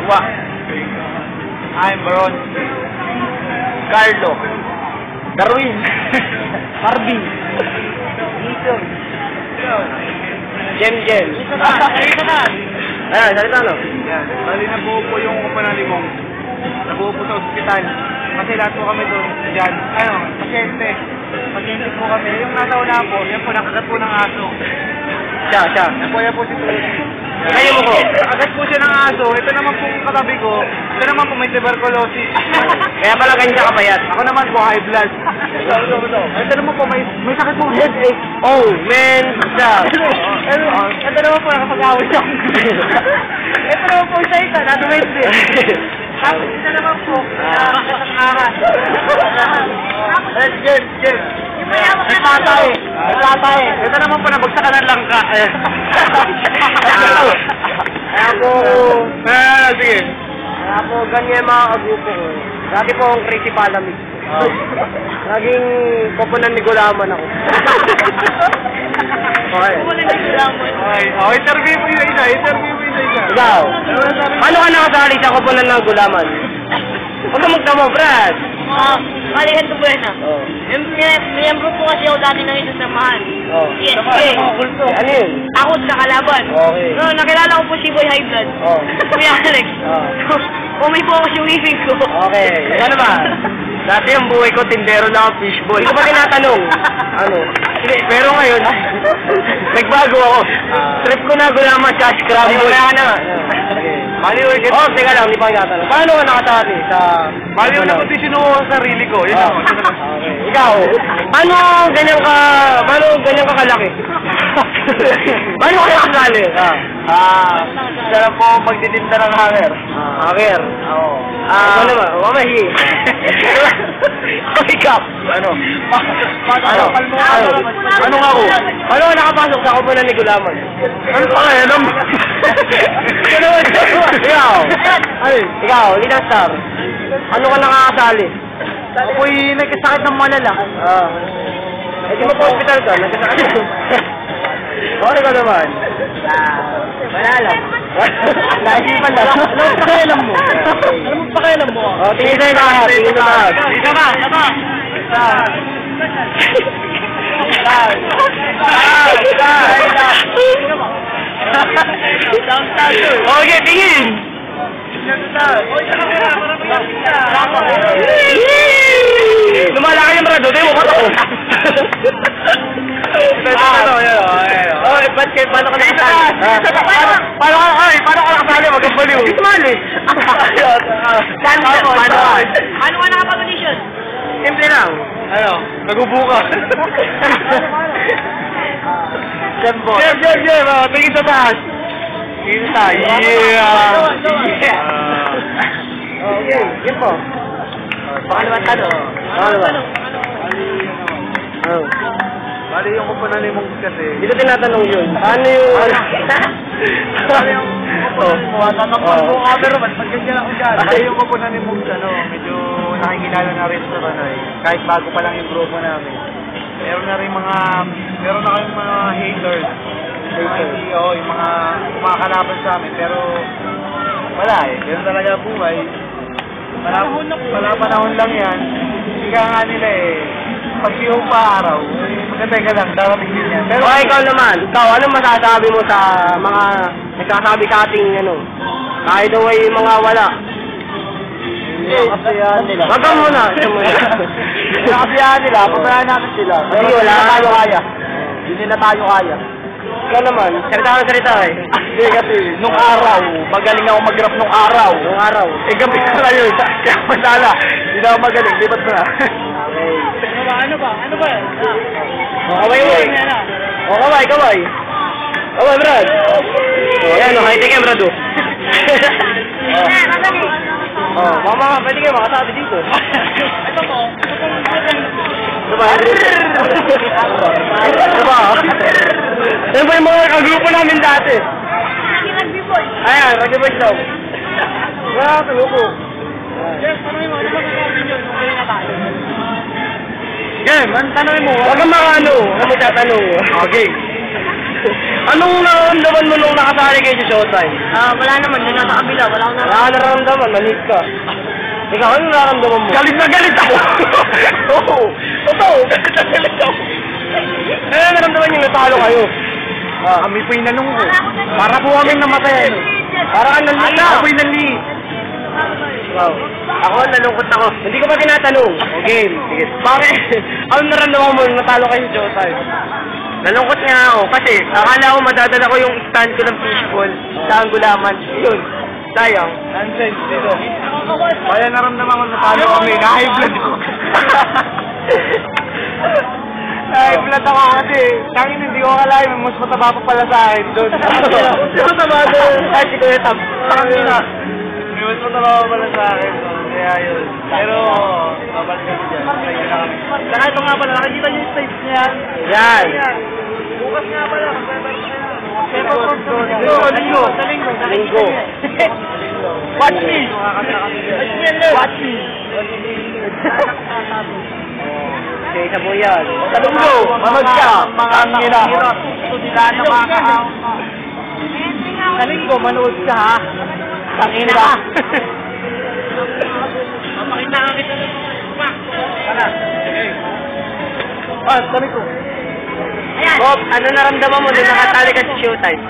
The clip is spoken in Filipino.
Wa. I'm Baron. Carlo. Darwin. Harvey. Dito. Jem. Dito na. Ayan, salita no? Yan. Bali nabuo po yung Kupananimong. Nabuo po sa ospital. Kasi lahat po kami doon. Diyan. Pasyente. Pasyente po kami. Yung nasa una po, yan po nakagat po ng aso. Siya. Yan po si Tulsi. Kayo mo ko. Nakagat po siya ng aso. Ito naman po katabi ko. Ito naman po may tuberculosis. Kaya pala ganyan ka kapayat. Ako naman po high blood. Ito naman po may sakit pong headache. Oh, man. Ito naman po nakapag-away siya. Ito naman po siya isa. Nasa-wait din. Tapos ito naman po. Nakakasang aras. Jem. Nagtatay. Ito naman po nabagsakan ng langka. Kaya po, Sige. kaya po ganyan mga kagrupo ko. Dati po ang crazy palamig. Naging koponan ni Gulaman ako. Okay. Okay, interview mo yung isa. Ikaw, paano ka nakasali sa koponan ng Gulaman? Huwag ka magtamo, Brad. Kalihan to Buena. Oh. Miyembro po kasi ako dati ng isang samahan. Oh. Yes. Ano yun? Ako sa kalaban. Okay. No, nakilala ko po si Boy High Blood. Oh. Kuya Alex. Oh. Umay po ako si Weaving ko. Okay. Ano ba? Dati ang buhay ko, tindero lang ako, fishboy. Hindi ko pa tinatanong. Ano? Hindi, pero ngayon, nagbago ako. Trip ko na Gulaman sa scramble. Kaya na. Oh, teka lang, hindi pa nagtatanong. Paano ka nakasali sa... Maliw na kondisyon ko sa sarili ko. Yun ako. Okay. Ikaw, paano ganyan ka kalaki? Paano ka nakasali? Sarap po magtitinda ng hanger. Hanger. Oo. Ano naman? Mamahi. Ikaw. Ano? Ano nga ako? Paano ka nakapasok sa koponan ni Gulaman? Ano pa kaya? Ikaw, Linastar. Ano ka nakakasali? Ako'y nagkasakit ng malala. Hindi mo po hospital ka, nagkasakit. Ano ka naman? Wala lang. Naisipan lang. Ano ang pakialam mo? Ano ang pakialam mo? Tingin tayo lahat. Tingin tayo lahat. Isa ba? Okay, tingin! Lumalaki yung brado, tayo mo ko. Paano ka nakasali? Paano ka nakasali? Magkabaliw. Ismali. Ano ka nakapag-audition? Simple lang. Ano? Nagubuka. Jem. Tingin sa taas. Tingin sa taas. Okay, yun po. Pangalawang tanong. Bali yung Kupananimong kasi. Dito tinatanong yun. Paano yung... Bali yung Kupananimong. Tanong ko cameraman. Pagkakita ako dyan. Bali yung Kupananimong medyo nakikilala na rin sa Tanay. Kahit bago pa lang yung grupo namin. Meron na kayong mga haters. Yung mga kumakalaban sa amin. Pero wala eh. Ganun talaga ang buhay. Panahon lang yan. Ika nga nila eh. Pag yung pa-araw, magkatay lang, darating din yan. Pero ikaw naman. Ikaw, anong masasabi mo sa mga nagsasabi sa ating kahit away mga wala? Kasiyahan nila. Wag ka muna. Kasiyahan nila. Pabayaan natin sila. Ay, wala. Hindi nila tayo kaya. Ikaw naman. Salita eh. Hindi kasi, nung araw, magaling ako mag-rap nung araw. Gabi na yun. Kaya masala. Hindi na ako magaling. Lipat mo na. Ano ba? Kaway. Kaway, Brad. Ayan, high-tech yan, Brad. Mama, pwede kayo makasabi dito. Ito po. Ito ba? Yan ba yung mga kagrupo namin dati? Rugby boy. Ayan, rugby boys daw. Wala, kagrupo. Yes, tanongin mo. Ano ba sasabi nyo nung huli na tayo? Game, tanongin mo. Huwag kang makaano. Huwag mo tatanong. Okay. Anong nararamdaman mo nung nakasali kayo sa Showtime? Wala naman, doon nasa kabila, wala akong Wala ka nararamdaman, manis ka. Ikaw, anong nararamdaman mo? Galit na galit ako! Oo! Totoo! Galit na galit ako! Ano nararamdaman niyo natalo kayo? Kami po yung nalungkot. Para po kami namatay. Para ka nanliit. Ako po yung nanliit. Wow. Ako, nalungkot ako. Hindi ko pa tinatanong. Okay, sige. Bakit? Ano nararamdaman mo nung natalo kayo sa Showtime? Nalungkot nga ako kasi akala ko madadala ko yung stand ko ng fishball sa Anggulaman. Yun. Sayang. Nonsense dito. Kaya naramdaman ko natalo kami. Na-high blood ako. Na-high blood ako kasi tangin hindi ko akalain. Mas mataba pa pala sa akin doon. Mas mataba doon. Ay, si Kuya Tam. Tangin na. Mas mataba pa pala sa akin. Kaya yun. Pero, babalik kami dyan. Kaya na kami. Saka ito nga pala, nakikita niyo yung stage niya. Yan. Bukas nga pala. Linggo. Linggo. Watch me! Watch me! Okay, isa po yan. Sa linggo, mamag ka, mga angina. Sa linggo, manood ka ha. Angina ka. Pakita nga kita ng Sabi ko. Bob, ano naramdaman mo nung nakatali ka sa Showtime?